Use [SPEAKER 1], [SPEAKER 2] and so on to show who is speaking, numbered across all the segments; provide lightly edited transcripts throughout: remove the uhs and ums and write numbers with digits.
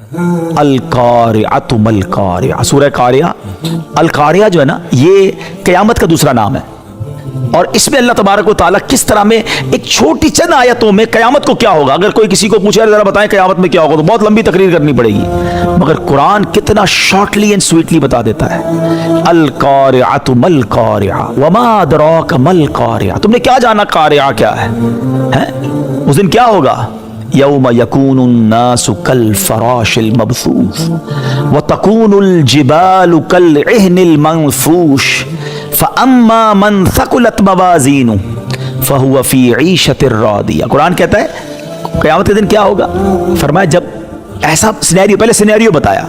[SPEAKER 1] अल-कारिअतु मल-कारिअ, सूरह कारिया। अल-कारिया जो है ना, ये क़यामत का दूसरा नाम है, और इसमें अल्लाह तबारक व तआला किस तरह में एक छोटी चंद आयतों में क़यामत को क्या होगा, अगर कोई किसी को पूछे जरा बताएं क़यामत में क्या होगा, तो बहुत लंबी तकरीर करनी पड़ेगी, मगर कुरान कितना शॉर्टली एंड स्वीटली बता देता है। अल-कारिअतु मल-कारिअ वमा अदराक मल-कारिअ, तुमने क्या जाना कारिया क्या है? उस दिन क्या होगा? यौम यकूनुन नासु कल फराशिल मबसूस व तकूनुल जिबालु कल इहनिल मंफूश फअम्मा मन थकुलत मवाज़ीनु फहुवा फी ईशतिर रादिया। कुरान कहता है क़यामत के दिन क्या होगा? फरमाया जब ऐसा सिनेरियो, पहले सिनेरियो बताया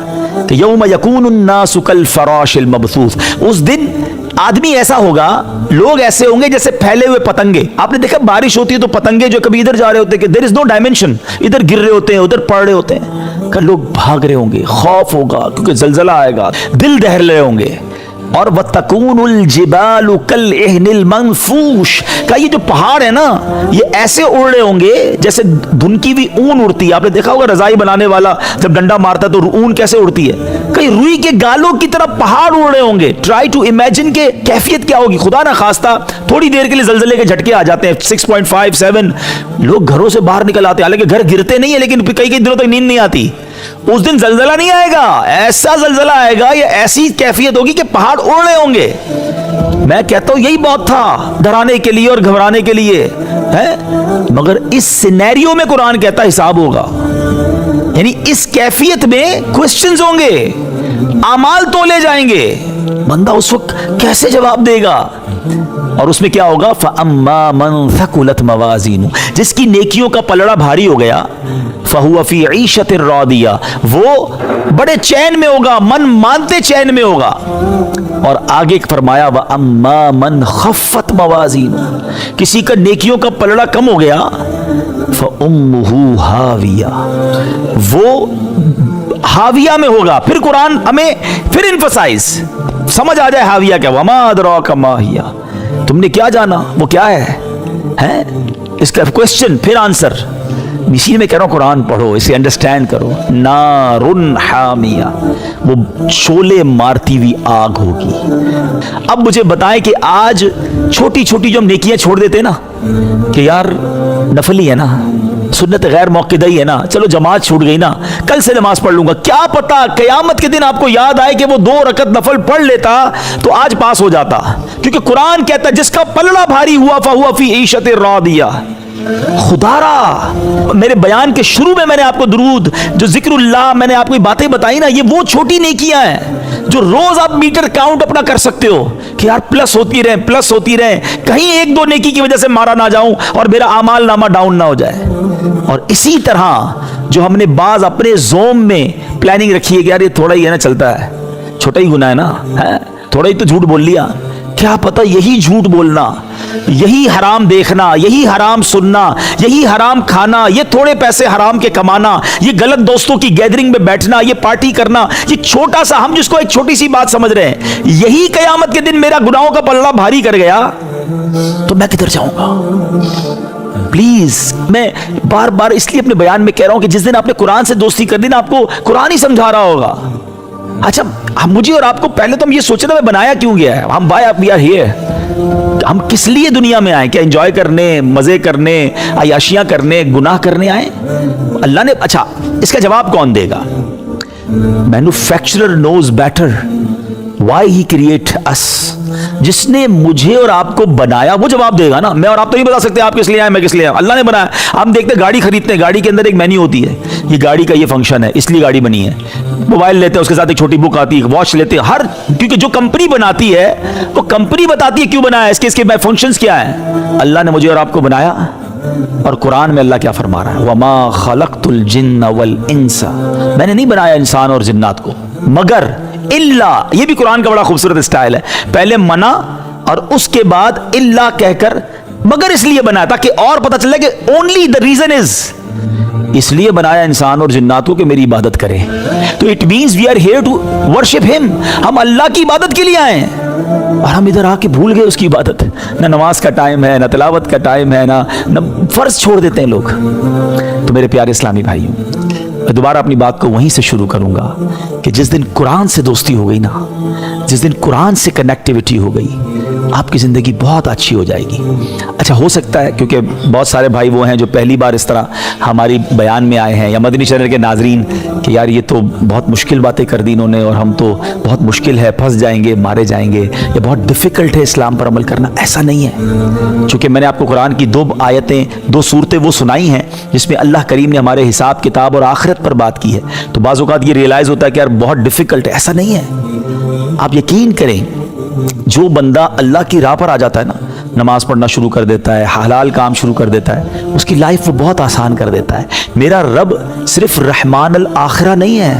[SPEAKER 1] कि यौम यकूनुन नासु कल फराशिल मबसूस, उस दिन आदमी ऐसा होगा, लोग ऐसे होंगे जैसे फैले हुए पतंगे। आपने देखा बारिश होती है तो पतंगे जो कभी इधर जा रहे होते हैं, देयर इज नो डायमेंशन, इधर गिर रहे होते हैं उधर पड़ रहे होते हैं, कल लोग भाग रहे होंगे, खौफ होगा क्योंकि जलजला आएगा, दिल दहल रहे होंगे। और वतकूनुल जिबालु कल इहनिल मंफूश, का ये जो पहाड़ है ना, ये ऐसे उड़ रहे होंगे जैसे धुनकी हुई ऊन उड़ती है। आपने देखा होगा रजाई बनाने वाला जब डंडा मारता है तो ऊन कैसे उड़ती है, कहीं रुई के गालों की तरह पहाड़ उड़ रहे होंगे। ट्राई टू इमेजिन के कैफियत क्या होगी। खुदा ना खास्ता थोड़ी देर के लिए जलजले के झटके आ जाते हैं, 6.5 7, लोग घरों से बाहर निकल आते हैं, हालांकि घर गिरते नहीं है लेकिन कई कई दिनों तक नींद नहीं आती। उस दिन जलजला नहीं आएगा, ऐसा जलजला आएगा, ये ऐसी कैफियत होगी कि पहाड़ उड़ रहे होंगे। मैं कहता हूं यही बहुत था डराने के लिए और घबराने के लिए है, मगर इस सिनेरियो में कुरान कहता हिसाब होगा, यानी इस कैफियत में क्वेश्चंस होंगे, अमाल तोले जाएंगे, बंदा उस वक्त कैसे जवाब देगा। और उसमें क्या होगा? फअम्मा मन थकुलत मवाज़ीनु, जिसकी नेकियों का पलड़ा भारी हो गया, फहुवा फी ईशतिर रादिया, वो बड़े चैन में होगा, मन मानते चैन में होगा। और आगे फरमाया व अम्मा मन खफ़्फ़त मवाज़ीनु, किसी का नेकियों का पलड़ा कम हो गया, फ़उम्मुहु हाविया, वो हाविया में होगा। फिर कुरान हमें फिर इन्फसाइज समझ आ जाए हाविया क्या, वमा अदराका मा हिया, तुमने क्या जाना वो क्या है? इसका क्वेश्चन फिर आंसर। इसी में कह रहा हूं कुरान पढ़ो, इसे अंडरस्टैंड करो। नारुन हामिया, वो शोले मारती हुई आग होगी। अब मुझे बताएं कि आज छोटी छोटी जो हम नेकियां छोड़ देते हैं ना, कि यार नफली है ना, सुन्नत गैर मौक़िदा ही है ना, चलो जमात छूट गई ना, कल से नमाज पढ़ लूंगा, क्या पता क़यामत के दिन आपको याद आए कि वो 2 रकत नफल पढ़ लेता तो आज पास हो जाता। क्योंकि कुरान कहता है जिसका पलड़ा भारी हुआ फहुवा फी ईशतिर रादिया। खुदारा, मेरे बयान के शुरू में मैंने आपको दुरूद, जो जिक्रुल्लाह, मैंने आपको बातें बताई ना, ये वो छोटी नेकियां हैं जो रोज आप मीटर काउंट अपना कर सकते हो कि यार प्लस होती रहे, प्लस होती रहे, कहीं 1-2 नेकी की वजह से मारा ना जाऊं और मेरा आमाल नामा डाउन ना हो जाए। और इसी तरह जो हमने बाज अपने जोम में प्लानिंग रखी है कि यार ये थोड़ा ही है ना, चलता है, छोटा ही गुनाह है ना, थोड़ा ही तो झूठ बोल लिया, क्या पता यही झूठ बोलना, यही हराम देखना, यही हराम सुनना, यही हराम खाना, ये थोड़े पैसे हराम के कमाना, ये गलत दोस्तों की गैदरिंग में बैठना, ये पार्टी करना, ये छोटा सा, हम जिसको एक छोटी सी बात समझ रहे हैं, यही क़यामत के दिन मेरा गुनाहों का पल्ला भारी कर गया तो मैं किधर जाऊंगा? प्लीज, मैं बार बार इसलिए अपने बयान में कह रहा हूं कि जिस दिन आपने कुरान से दोस्ती कर दी ना, आपको कुरान ही समझा रहा होगा। अच्छा, हम मुझे और आपको पहले तो हम ये सोचे ना मैं बनाया क्यों गया है, हम भाई वी आर हियर, हम किस लिए दुनिया में आए? क्या एंजॉय करने, मजे करने, अयाशियां करने, गुनाह करने आए? अल्लाह ने, अच्छा इसका जवाब कौन देगा? Manufacturer knows better why he create us, जिसने मुझे और आपको बनाया वो जवाब देगा ना। मैं और आप तो नहीं बता सकते आप किस लिए आए, मैं किस लिए आया, अल्लाह ने बनाया। हम देखते गाड़ी खरीदते हैं, गाड़ी के अंदर एक मेन्यू होती है, ये गाड़ी का ये फंक्शन है, इसलिए गाड़ी बनी है। मोबाइल लेते हैं, उसके साथ एक छोटी बुक आती है, वॉच लेते हैं, हर, क्योंकि जो कंपनी बनाती है वो कंपनी बताती है क्यों बनाया है, इसके फंक्शंस क्या है। अल्लाह ने मुझे और आपको बनाया, और कुरान में अल्लाह क्या फरमा रहा है? वमा खलक़तुल जिन्न वल इंसा, मैंने नहीं बनाया इंसान और जिन्नात को मगर इल्ला, ये भी कुरान का बड़ा खूबसूरत स्टाइल है, पहले मना और उसके बाद इल्ला कहकर मगर इसलिए बनाया ताकि और पता चले कि ओनली द रीजन इज, इसलिए बनाया इंसान और जिन्नातों के मेरी इबादत करें। तो it means we are here to worship him, हम अल्लाह की इबादत के लिए आए हैं और हम इधर आके भूल गए उसकी इबादत। ना नमाज का टाइम है, ना तिलावत का टाइम है, ना फर्ज छोड़ देते हैं लोग। तो मेरे प्यारे इस्लामी भाइयों, मैं दोबारा अपनी बात को वहीं से शुरू करूंगा कि जिस दिन कुरान से दोस्ती हो गई ना, जिस दिन कुरान से कनेक्टिविटी हो गई, आपकी ज़िंदगी बहुत अच्छी हो जाएगी। अच्छा, हो सकता है क्योंकि बहुत सारे भाई वो हैं जो पहली बार इस तरह हमारी बयान में आए हैं, या मदनी चैनल के नाजरीन, कि यार ये तो बहुत मुश्किल बातें कर दी इन्होंने, और हम तो बहुत मुश्किल है, फंस जाएंगे, मारे जाएंगे, ये बहुत डिफ़िकल्ट है इस्लाम पर अमल करना। ऐसा नहीं है, चूँकि मैंने आपको कुरान की 2 आयतें, 2 सूरतें वो सुनाई हैं जिसमें अल्लाह करीम ने हमारे हिसाब किताब और आखिरत पर बात की है, तो बाज़ औक़ात ये रियलाइज़ होता है कि यार बहुत डिफ़िकल्ट है। ऐसा नहीं है, आप यकीन करें, जो बंदा अल्लाह की राह पर आ जाता है ना, नमाज पढ़ना शुरू कर देता है, हलाल काम शुरू कर देता है, उसकी लाइफ वो बहुत आसान कर देता है। मेरा रब सिर्फ रहमान अल आखिरा नहीं है,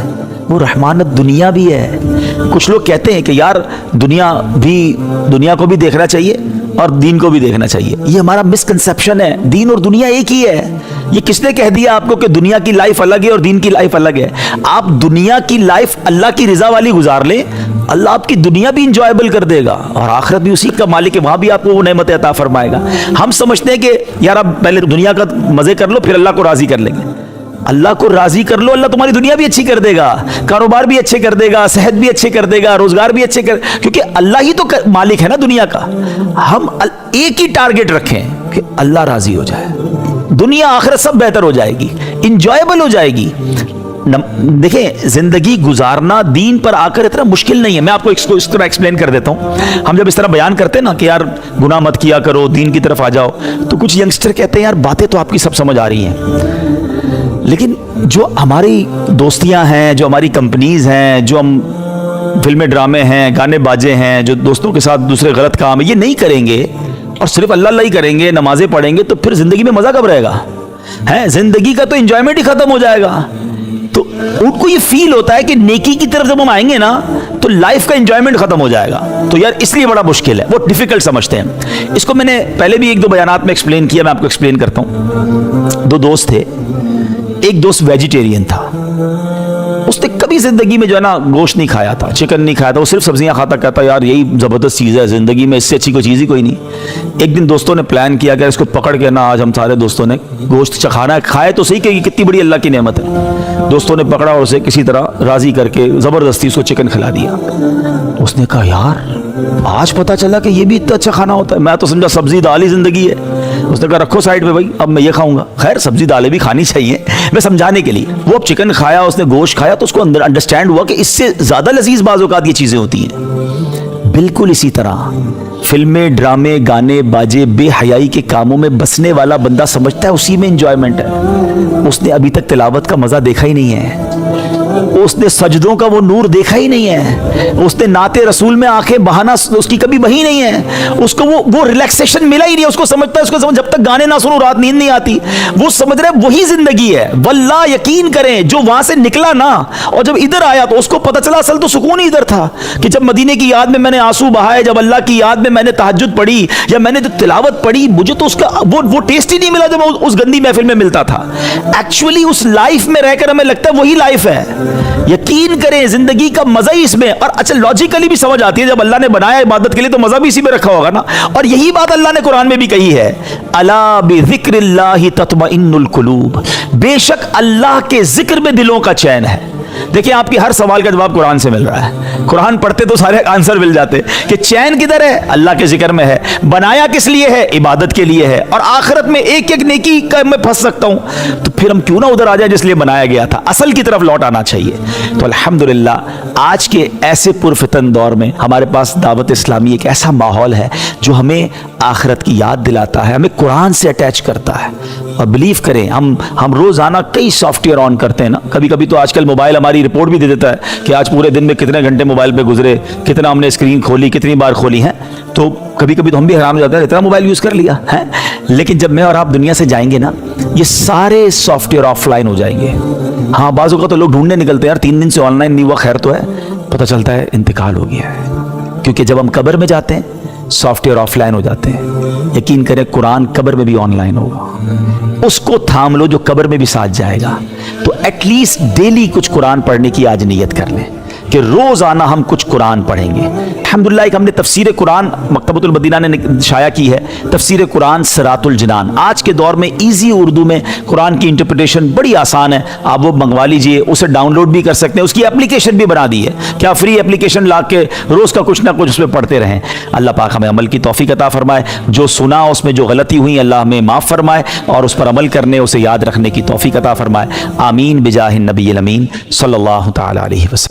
[SPEAKER 1] वो रहमान दुनिया भी है। कुछ लोग कहते हैं कि यार दुनिया को भी देखना चाहिए और दीन को भी देखना चाहिए। ये हमारा मिसकंसेप्शन है, दीन और दुनिया एक ही है। ये किसने कह दिया आपको कि दुनिया की लाइफ अलग है और दीन की लाइफ अलग है? आप दुनिया की लाइफ अल्लाह की रजा वाली गुजार लें, अल्लाह आपकी दुनिया भी इंजॉयबल कर देगा और आखिरत भी उसी का मालिक है, वहां भी आपको वो नेमतें अता फरमाएगा। हम समझते हैं कि यार आप पहले दुनिया का मजे कर लो, फिर अल्लाह को राजी कर लेंगे। अल्लाह को राजी कर लो, अल्लाह तुम्हारी दुनिया भी अच्छी कर देगा, कारोबार भी अच्छे कर देगा, सेहत भी अच्छे कर देगा, रोजगार भी अच्छे कर, क्योंकि अल्लाह ही तो मालिक है ना दुनिया का। हम एक ही टारगेट रखें कि अल्लाह राजी हो जाए, दुनिया आखिरत सब बेहतर हो जाएगी, इंजॉयबल हो जाएगी। देखें, जिंदगी गुजारना दीन पर आकर इतना मुश्किल नहीं है। मैं आपको इसको इस तरह एक्सप्लेन कर देता हूं। हम जब इस तरह बयान करते हैं ना कि यार गुनाह मत किया करो, दीन की तरफ आ जाओ, तो कुछ यंगस्टर कहते हैं यार बातें तो आपकी सब समझ आ रही हैं, लेकिन जो हमारी दोस्तियां हैं, जो हमारी कंपनीज हैं, जो हम फिल्में ड्रामे हैं, गाने बाजे हैं, जो दोस्तों के साथ दूसरे गलत काम है, ये नहीं करेंगे और सिर्फ अल्लाह अल्लाह ही करेंगे, नमाजें पढ़ेंगे, तो फिर जिंदगी में मजा कब रहेगा? है, जिंदगी का तो एंजॉयमेंट ही खत्म हो जाएगा। तो उनको ये फील होता है कि नेकी की तरफ जब हम आएंगे ना, तो लाइफ का एंजॉयमेंट खत्म हो जाएगा। तो यार इसलिए बड़ा मुश्किल है, वो डिफिकल्ट समझते हैं इसको। मैंने पहले भी 1-2 बयानात में एक्सप्लेन किया, मैं आपको एक्सप्लेन करता हूं। 2 दोस्त थे, एक दोस्त वेजिटेरियन था, उसने कभी जिंदगी में जो है ना गोश्त नहीं खाया था, चिकन नहीं खाया था, वो सिर्फ सब्जियां खाता, कहता यार यही जबरदस्त चीज़ है जिंदगी में, इससे अच्छी कोई चीज़ ही कोई नहीं। एक दिन दोस्तों ने प्लान किया कि इसको पकड़ के ना आज हम सारे दोस्तों ने गोश्त चखाना है, खाए तो सही कि कितनी बड़ी अल्लाह की नेमत है। दोस्तों ने पकड़ा और उसे किसी तरह राजी करके ज़बरदस्ती उसको चिकन खिला दिया। उसने कहा यार आज पता चला कि ये भी इतना अच्छा खाना होता है, मैं तो समझा सब्जी दाल ही जिंदगी है। उसने कहा रखो साइड पे भाई, अब मैं ये खाऊंगा। खैर सब्जी दालें भी खानी चाहिए, मैं समझाने के लिए। वो अब चिकन खाया, उसने गोश्त खाया, तो उसको अंदर अंडरस्टैंड हुआ कि इससे ज्यादा लजीज बाज़ औक़ात ये चीजें होती हैं। बिल्कुल इसी तरह फिल्में, ड्रामे, गाने बाजे, बेहयाई के कामों में बसने वाला बंदा समझता है उसी में इंजॉयमेंट है। उसने अभी तक तिलावत का मजा देखा ही नहीं है, उसने सजदों का वो नूर देखा ही नहीं है, उसने नाते रसूल में आंखें बहाना उसकी कभी बही नहीं है, उसको वो रिलैक्सेशन मिला ही नहीं। उसको समझता है, उसको समझ, जब तक गाने ना सुनो रात नींद नहीं आती। वो समझ रहे वही जिंदगी है। वल्लाह यकीन करें, जो वहां से निकला ना और जब इधर आया तो उसको पता चला असल तो सुकून ही इधर था कि जब मदीने की याद में मैंने आंसू बहाए, जब अल्लाह की याद में मैंने तहज्जुद पढ़ी या मैंने जो तिलावत पढ़ी, मुझे तो उसका वो टेस्ट ही नहीं मिला जब उस गंदी महफिल में मिलता था। एक्चुअली उस लाइफ में रहकर हमें लगता है वही लाइफ है। यकीन करें जिंदगी का मजा ही इसमें। और अच्छा लॉजिकली भी समझ आती है, जब अल्लाह ने बनाया इबादत के लिए तो मजा भी इसी में रखा होगा ना। और यही बात अल्लाह ने कुरान में भी कही है, अला बिज़िक्रिल्लाहि तत्मइन्नुल कुलूब, बेशक अल्लाह के जिक्र में दिलों का चैन है। देखिए आपके हर सवाल का जवाब कुरान से मिल रहा है। कुरान पढ़ते तो सारे आंसर मिल जाते कि चैन किधर है, अल्लाह के जिक्र में है। बनाया किस लिए है, इबादत के लिए है। और आखिरत में एक एक नेकी का मैं फंस सकता हूं, तो फिर हम क्यों ना उधर आ जाए जिसलिए बनाया गया था, असल की तरफ लौट आना चाहिए। तो अल्हम्दुलिल्लाह आज के ऐसे पुरफितन दौर में हमारे पास दावत इस्लामी एक ऐसा माहौल है जो हमें आखिरत की याद दिलाता है, हमें कुरान से अटैच करता है। और बिलीव करें, हम रोजाना कई सॉफ्टवेयर ऑन करते हैं ना, कभी कभी तो आजकल मोबाइल हमारी रिपोर्ट भी दे देता है कि आज पूरे दिन में कितने घंटे मोबाइल पे गुजरे, कितना हमने स्क्रीन खोली, कितनी बार खोली है। तो कभी कभी तो हम भी हैरान हो जाते हैं इतना मोबाइल यूज कर लिया है। लेकिन जब मैं और आप दुनिया से जाएंगे ना, ये सारे सॉफ्टवेयर ऑफलाइन हो जाएंगे। हाँ बाज़ औक़ात तो लोग ढूंढने निकलते हैं यार 3 दिन से ऑनलाइन नहीं हुआ, खैर तो है, पता चलता है इंतकाल हो गया है। क्योंकि जब हम कब्र में जाते हैं सॉफ्टवेयर ऑफलाइन हो जाते हैं। यकीन करें कुरान कब्र में भी ऑनलाइन होगा, उसको थाम लो जो कब्र में भी साथ जाएगा। तो एटलीस्ट डेली कुछ कुरान पढ़ने की आज नियत कर लें। کہ روزانہ ہم کچھ قرآن پڑھیں گے. الحمدللہ ایک ہم نے تفسیر قرآن مکتبۃ المدینہ نے شائع کی ہے, تفسیر قرآن صراط الجنان. آج کے دور میں ایزی اردو میں قرآن کی انٹرپریٹیشن بڑی آسان ہے, آپ وہ منگوا لیجئے, اسے ڈاؤن لوڈ بھی کر سکتے ہیں, اس کی اپلیکیشن بھی بنا دی ہے, کیا فری اپلیکیشن لا کے روز کا کچھ نہ کچھ اس پہ پڑھتے رہیں. اللہ پاک ہمیں عمل کی توفیق عطا فرمائے, جو سنا اس میں جو غلطی ہوئی اللہ ہمیں معاف فرمائے, اور اس پر عمل کرنے اسے یاد رکھنے کی توفیق عطا فرمائے. آمین بجاہ النبی الامین صلی اللہ تعالی علیہ وسلم.